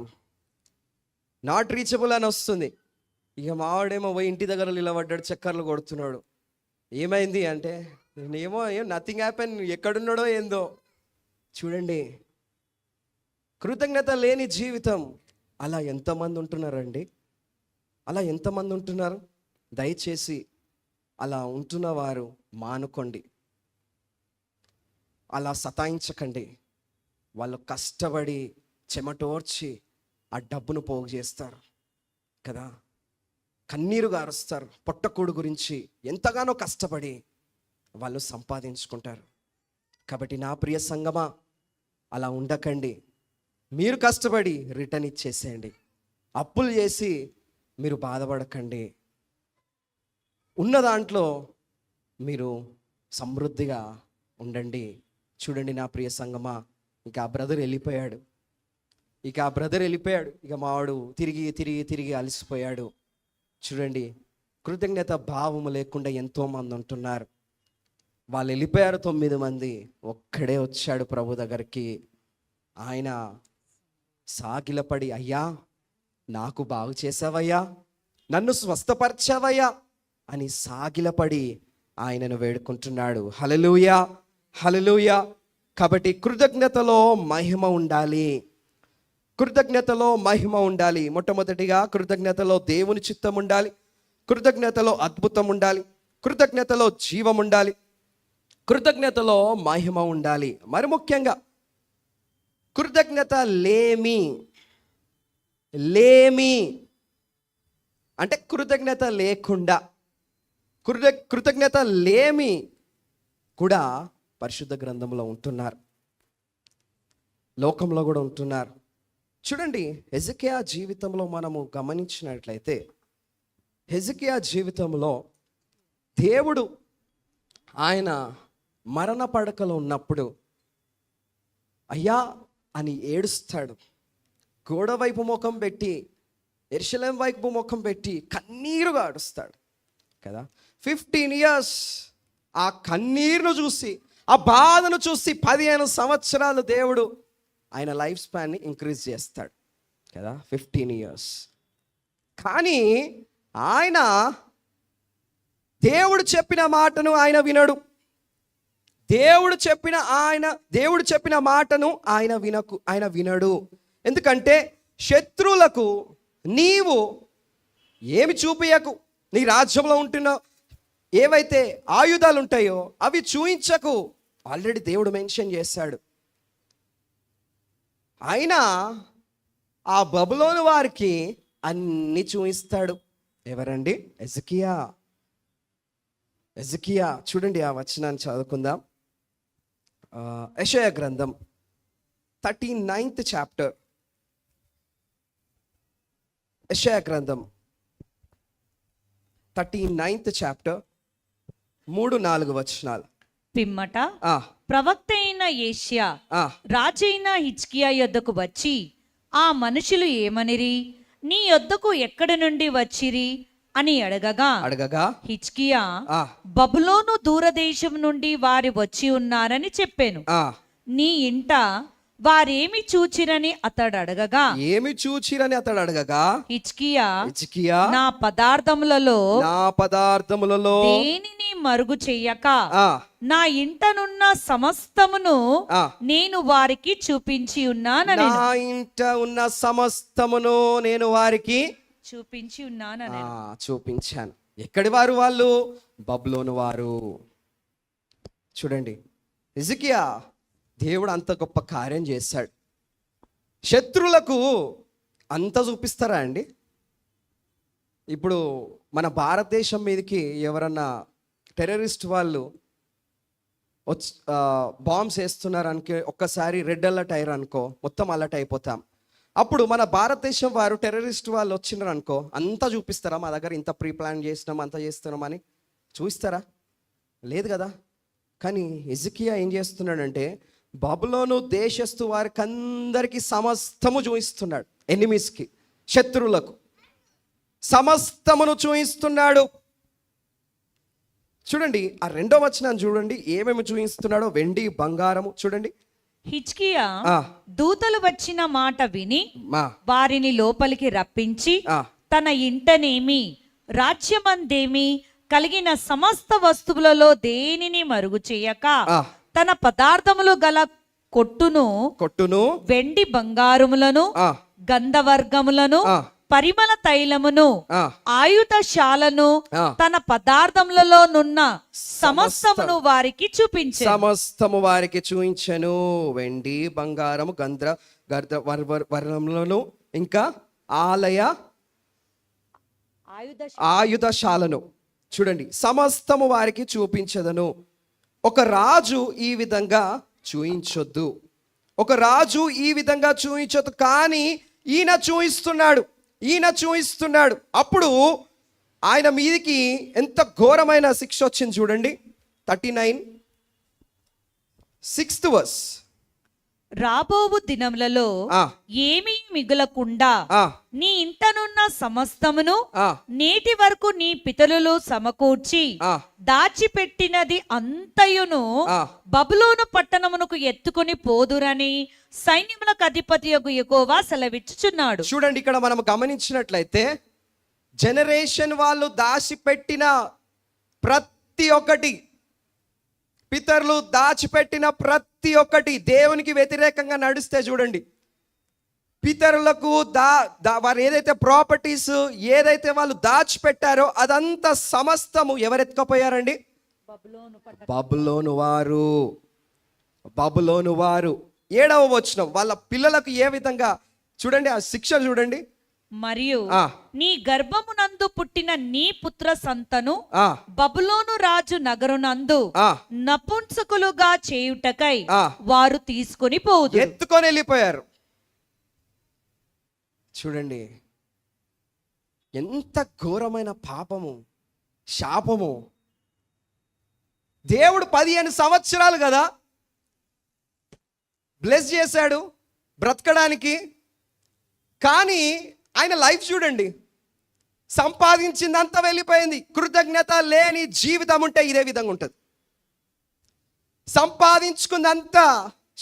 నాట్ రీచబుల్ అని వస్తుంది. ఇక మావాడేమో పోయి ఇంటి దగ్గర నిలబడ్డాడు, చక్కర్లు కొడుతున్నాడు. ఏమైంది అంటే, నథింగ్ హ్యాపెన్, ఎక్కడున్నాడో ఏందో. చూడండి, కృతజ్ఞత లేని జీవితం, అలా ఎంతమంది ఉంటున్నారండి, అలా ఎంతమంది ఉంటున్నారు? దయచేసి అలా ఉంటున్నవారు మానుకోండి, అలా సతాయించకండి. వాళ్ళు కష్టపడి చెమటోర్చి ఆ డబ్బును పోగు చేస్తారు కదా, కన్నీరు గారుస్తారు. పొట్టకూడు గురించి ఎంతగానో కష్టపడి వాళ్ళు సంపాదించుకుంటారు. కాబట్టి నా ప్రియ సంగమా, అలా ఉండకండి. మీరు కష్టపడి రిటర్న్ ఇచ్చేసేయండి. అప్పులు చేసి మీరు బాధపడకండి. ఉన్న దాంట్లో మీరు సమృద్ధిగా ఉండండి. చూడండి నా ప్రియ సంగమా, ఇక ఆ బ్రదర్ వెళ్ళిపోయాడు. ఇక మావాడు తిరిగి తిరిగి తిరిగి అలసిపోయాడు. చూడండి, కృతజ్ఞత భావము లేకుండా ఎంతోమంది ఉంటున్నారు. వాళ్ళు వెళ్ళిపోయారు 9 మంది, ఒక్కడే వచ్చాడు ప్రభు దగ్గరికి. ఆయన సాగిలపడి, అయ్యా నాకు బాగు చేసావయ్యా, నన్ను స్వస్థపరిచావయ్యా అని సాగిలపడి ఆయనను వేడుకుంటున్నాడు. హల్లెలూయా, హల్లెలూయా. కాబట్టి కృతజ్ఞతలో మహిమ ఉండాలి, కృతజ్ఞతలో మహిమ ఉండాలి. మొట్టమొదటిగా కృతజ్ఞతలో దేవుని చిత్తం ఉండాలి, కృతజ్ఞతలో అద్భుతం ఉండాలి, కృతజ్ఞతలో జీవం ఉండాలి, కృతజ్ఞతలో మహిమ ఉండాలి. మరి ముఖ్యంగా కృతజ్ఞత లేమి అంటే కృతజ్ఞత లేకుండా, కృతజ్ఞత లేమి కూడా పరిశుద్ధ గ్రంథంలో ఉంటున్నారు, లోకంలో కూడా ఉంటున్నారు. చూడండి, హెజకియా జీవితంలో మనము గమనించినట్లయితే, హెజకియా జీవితంలో దేవుడు ఆయన మరణ పడకలో ఉన్నప్పుడు అయ్యా అని ఏడుస్తాడు. గోడ వైపు ముఖం పెట్టి, యెరూషలేము వైపు ముఖం పెట్టి కన్నీరుగా ఏడుస్తాడు కదా. 15 years ఆ కన్నీరును చూసి, ఆ బాధను చూసి 15 సంవత్సరాలు దేవుడు ఆయన లైఫ్ స్పాన్ని ఇంక్రీజ్ చేస్తాడు కదా, 15 years. కానీ ఆయన దేవుడు చెప్పిన మాటను ఆయన వినడు. దేవుడు చెప్పిన మాటను ఆయన వినడు. ఎందుకంటే శత్రువులకు నీవు ఏమి చూపించకు, నీ రాజ్యంలో ఉంటున్న ఏవైతే ఆయుధాలు ఉంటాయో అవి చూయించకు. ఆల్రెడీ దేవుడు మెన్షన్ చేశాడు. అయినా ఆ బబులోను వారికి అన్ని చూయిస్తాడు. ఎవరండి? హెజకియా. చూడండి, ఆ వచనాన్ని చదువుకుందాం. యెషయా గ్రంథం 39th chapter. యెషయా గ్రంథం 39th chapter 3-4 వచనాలు. పిమ్మట ప్రవక్త అయిన యేషయా రాజైన హిజ్కియా యొద్దకు వచ్చి, ఆ మనుషులు ఏమనిరి, నీ యొద్దకు ఎక్కడి నుండి వచ్చిరి అని అడగగా హిజ్కియా బబులోను దూరదేశం నుండి వారి వచ్చి ఉన్నారని చెప్పాను. నీ ఇంట వారేమి చూచిరని అతడు అడగగా హిజ్కియా నా పదార్థములలో దేనిని మరుగు చెయ్యక నా ఇంటనున్న సమస్తమును నేను వారికి చూపించి ఉన్నానని. నా ఇంట ఉన్న సమస్తమును నేను వారికి చూపించాను. ఎక్కడి వారు? వాళ్ళు బబులోను వారు. చూడండి, హిజ్కియా దేవుడు అంత గొప్ప కార్యం చేశాడు. శత్రువులకు అంత చూపిస్తారా అండి? ఇప్పుడు మన భారతదేశం మీదకి ఎవరన్నా టెర్రరిస్ట్ వాళ్ళు వచ్చి బాంబ్స్ వేస్తున్నారనుకో, ఒక్కసారి రెడ్ అలర్ట్ అయ్యారు అనుకో, మొత్తం అలర్ట్ అయిపోతాం. అప్పుడు మన భారతదేశం వారు టెర్రరిస్ట్ వాళ్ళు వచ్చినారు అనుకో, అంతా చూపిస్తారా? మా దగ్గర ఇంత ప్రీ ప్లాన్ చేసినాం, అంత చేస్తున్నాం అని చూపిస్తారా? లేదు కదా. కానీ హిజ్కియా ఏం చేస్తున్నాడంటే, బబులోను దేశస్థు వారికి అందరికీ సమస్తము చూపిస్తున్నాడు. ఎనిమీస్కి, శత్రువులకు సమస్తమును చూపిస్తున్నాడు. చూడండి, ఆ 2వ వచనాన్ని చూడండి, ఏమేమి చూపిస్తున్నాడో. వెండి, బంగారము. చూడండి, హిజ్కియా దూతలు వచ్చిన మాట విని వారిని లోపలికి రప్పించి, తన ఇంటనేమి రాజ్యమందేమి కలిగిన సమస్త వస్తువులలో దేనిని మరుగు చేయక తన పదార్థములు గల కొట్టును వెండి బంగారములను గంధవర్గములను పరిమళ తైలమును ఆ, ఆయుధశాలను ఆ. తన పదార్థములలోనున్న సమస్తమును వారికి చూపించే సమస్తము వారికి చూయించను. వెండి బంగారము గర్ధ వర్ణములను ఇంకా ఆయుధశాలను చూడండి, సమస్తము వారికి చూపించదను. ఒక రాజు ఈ విధంగా చూయించొద్దు, ఒక రాజు ఈ విధంగా చూయించొద్దు, కానీ ఈయన చూయిస్తున్నాడు. అప్పుడు ఆయన మీదికి ఎంత ఘోరమైన శిక్ష వచ్చింది చూడండి. 39 6th verse. రాబోవు దినములలో ఆ, ఏమీ మిగులకుండా ఆ, నీ ఇంటనున్న సమస్తమును ఆ, నేటి వరకు నీ పితరులు సమకూర్చి ఆ, దాచిపెట్టినది అంతయును ఆ. బబులోను పట్టణమునకు ఎత్తుకుని పోదురని సైన్యములకు అధిపతి యెహోవా సెలవిచ్చుచున్నాడు. చూడండి, ఇక్కడ మనం గమనించినట్లయితే జనరేషన్ వాళ్ళు దాచిపెట్టిన ప్రతి ఒక్కటి, పితరులు దాచిపెట్టిన ప్రతి ఒక్కటి దేవునికి వ్యతిరేకంగా నడిస్తే చూడండి, పితరులకు వారు ఏదైతే ప్రాపర్టీస్ ఏదైతే వాళ్ళు దాచిపెట్టారో అదంతా సమస్తము ఎవరెత్తుకపోయారండి? బబులోను వారు. 7వ వచనం, వాళ్ళ పిల్లలకు ఏ విధంగా చూడండి, ఆ శిక్ష చూడండి. మరియు ఆ. నీ గర్భమునందు పుట్టిన నీ పుత్ర సంతను ఆ, బబులోను రాజు నగరునందు ఆ, నపుంసకులుగా చేయుటకై ఆ. వారు తీసుకొని పోదు. ఎత్తుకొని వెళ్ళిపోయారు. చూడండి ఎంత ఘోరమైన పాపము, శాపము. దేవుడు 15 సంవత్సరాలు కదా బ్లెస్ చేశాడు బ్రతకడానికి, కానీ ఆయన లైఫ్ చూడండి, సంపాదించిందంతా వెళ్ళిపోయింది. కృతజ్ఞత లేని జీవితం ఉంటే ఇదే విధంగా ఉంటుంది. సంపాదించుకుందంతా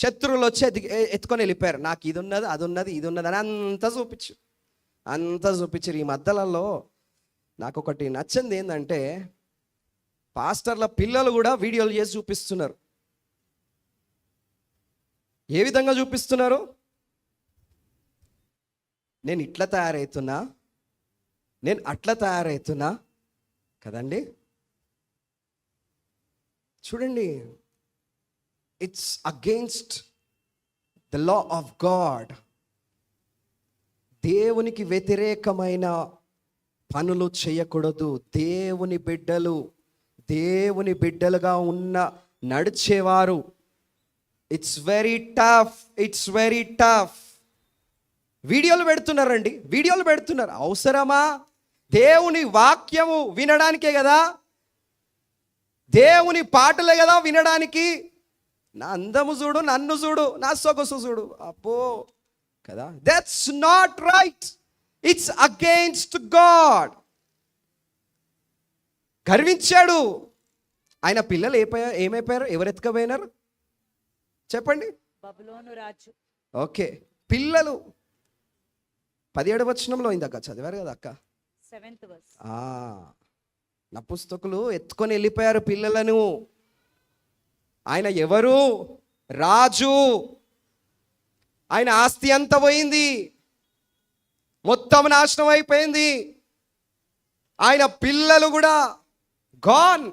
శత్రువులు వచ్చి ఎత్తుకొని వెళ్ళిపోయారు. నాకు ఇది ఉన్నది, అది ఉన్నది, ఇది ఉన్నది అని అంతా చూపించారు. ఈ మధ్యలలో నాకు ఒకటి నచ్చింది ఏంటంటే, పాస్టర్ల పిల్లలు కూడా వీడియోలు చేసి చూపిస్తున్నారు. ఏ విధంగా చూపిస్తున్నారు? నేను ఇట్లా తయారవుతున్నా, నేను అట్లా తయారవుతున్నా కదండి. చూడండి, it's against the law of God. దేవునికి వ్యతిరేకమైన పనులు చేయకూడదు. దేవుని బిడ్డలుగా ఉన్న నడిచేవారు, ఇట్స్ వెరీ టఫ్. వీడియోలు పెడుతున్నారు. అవసరమా? దేవుని వాక్యము వినడానికే కదా, దేవుని పాటలే కదా వినడానికి. నా అందము చూడు, నన్ను చూడు, నా సొగసు చూడు, అబ్బో కదా. That's not right. It's against God. గర్వించాడు. ఆయన పిల్లలు ఏమైపోయారు? ఎవరు ఎత్తుకపోయినారు చెప్పండి? బబులోను రాజు. ఓకే, పిల్లలు 17వ వచనంలో ఇందాక చదివారు కదా అక్క. 7th verse. నపుస్తకులు ఎత్తుకొని వెళ్ళిపోయారు పిల్లలను. ఆయన ఎవరు? రాజు. ఆయన ఆస్తి అంతా పోయింది, మొత్తం నాశనం అయిపోయింది. ఆయన పిల్లలు కూడా గాన్.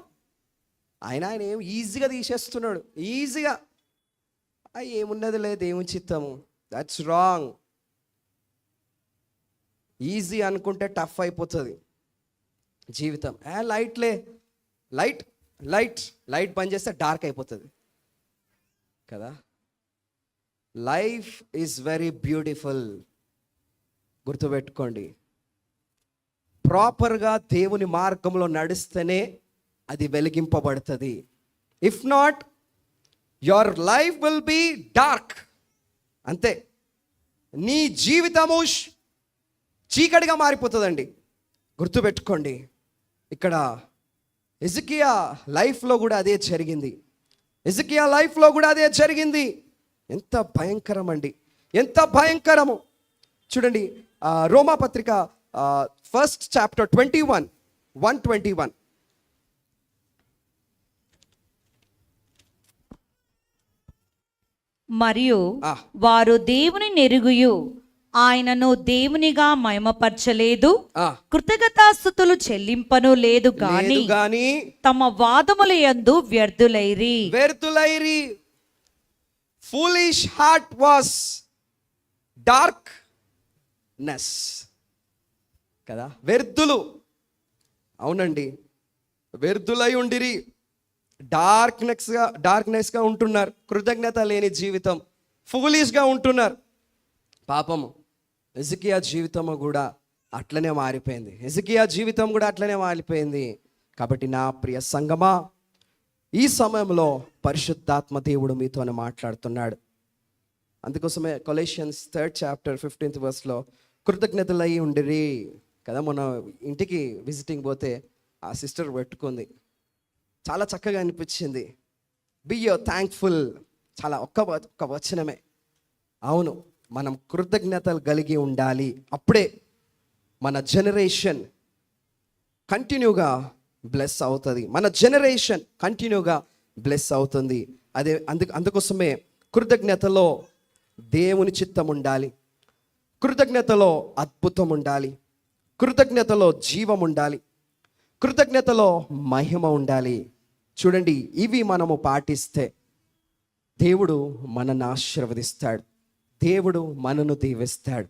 ఆయన ఏం ఈజీగా తీసేస్తున్నాడు, ఈజీగా. ఏమున్నది లేదు, దేవుని చిత్తము. That's wrong. ఈజీ అనుకుంటే టఫ్ అయిపోతుంది జీవితం. లైట్ బంద్ చేస్తే డార్క్ అయిపోతుంది కదా. Life is very beautiful. గుర్తుపెట్టుకోండి, ప్రాపర్గా దేవుని మార్గంలో నడిస్తేనే అది వెలిగింపబడుతుంది. If not, your life will be dark. అంతే, నీ జీవితము చీకటిగా మారిపోతుందండి. గుర్తుపెట్టుకోండి, ఇక్కడ హిజ్కియా లైఫ్లో కూడా అదే జరిగింది. ఎంత భయంకరం అండి, ఎంత భయంకరము. చూడండి, రోమాపత్రిక 1st chapter 121. మరియు వారు దేవుని నెరుగుయు ఆయనను దేవునిగా మహిమపరచలేదు, ఆ, కృతజ్ఞతాస్తుతులు చెల్లింపను లేదు గాని లేదు గాని తమ వాదముల యందు వ్యర్థులైరి. వ్యర్థులైరి. ఫూలిష్ హార్ట్ వాస్ డార్క్నెస్ కదా, వ్యర్థులు. అవునండి, వ్యర్థులై ఉండిరి, డార్క్నెస్గా ఉంటున్నారు, కృతజ్ఞత లేని జీవితం, ఫూలిష్గా ఉంటున్నారు. పాపము హెజ్కియా జీవితము కూడా అట్లనే మారిపోయింది. హెజ్కియా జీవితం కూడా అట్లనే మారిపోయింది. కాబట్టి నా ప్రియ సంగమా, ఈ సమయంలో పరిశుద్ధాత్మ దేవుడు మీతోనే మాట్లాడుతున్నాడు. అందుకోసమే కొలెషియన్స్ 3rd chapter 15th verse కృతజ్ఞతలై ఉండిరి కదా. మన ఇంటికి విజిటింగ్ పోతే ఆ సిస్టర్ పెట్టుకుంది, చాలా చక్కగా అనిపించింది. బి యో థ్యాంక్ఫుల్. చాలా ఒక్క వచనమే. అవును, మనం కృతజ్ఞతలు కలిగి ఉండాలి. అప్పుడే మన జనరేషన్ కంటిన్యూగా బ్లెస్ అవుతుంది. మన జనరేషన్ కంటిన్యూగా బ్లెస్ అవుతుంది. అందుకోసమే కృతజ్ఞతలో దేవుని చిత్తం ఉండాలి, కృతజ్ఞతలో అద్భుతం ఉండాలి, కృతజ్ఞతలో జీవం ఉండాలి, కృతజ్ఞతలో మహిమ ఉండాలి. చూడండి, ఇవి మనము పాటిస్తే దేవుడు మనల్ని ఆశీర్వదిస్తాడు, దేవుడు మనను దీవిస్తాడు.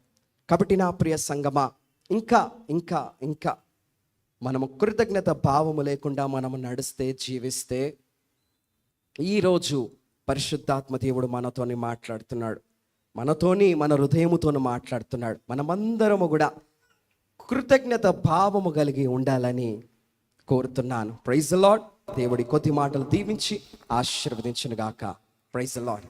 కాబట్టి నా ప్రియ సంగమా, ఇంకా ఇంకా ఇంకా మనము కృతజ్ఞత భావము లేకుండా మనము నడిస్తే, జీవిస్తే, ఈరోజు పరిశుద్ధాత్మ దేవుడు మనతోని మాట్లాడుతున్నాడు, మనతోని మన హృదయముతోని మాట్లాడుతున్నాడు. మనమందరము కూడా కృతజ్ఞత భావము కలిగి ఉండాలని కోరుతున్నాను. Praise the lord. దేవుడి కొద్ది మాటలు దీవించి ఆశీర్వదించును గాక. Praise the lord.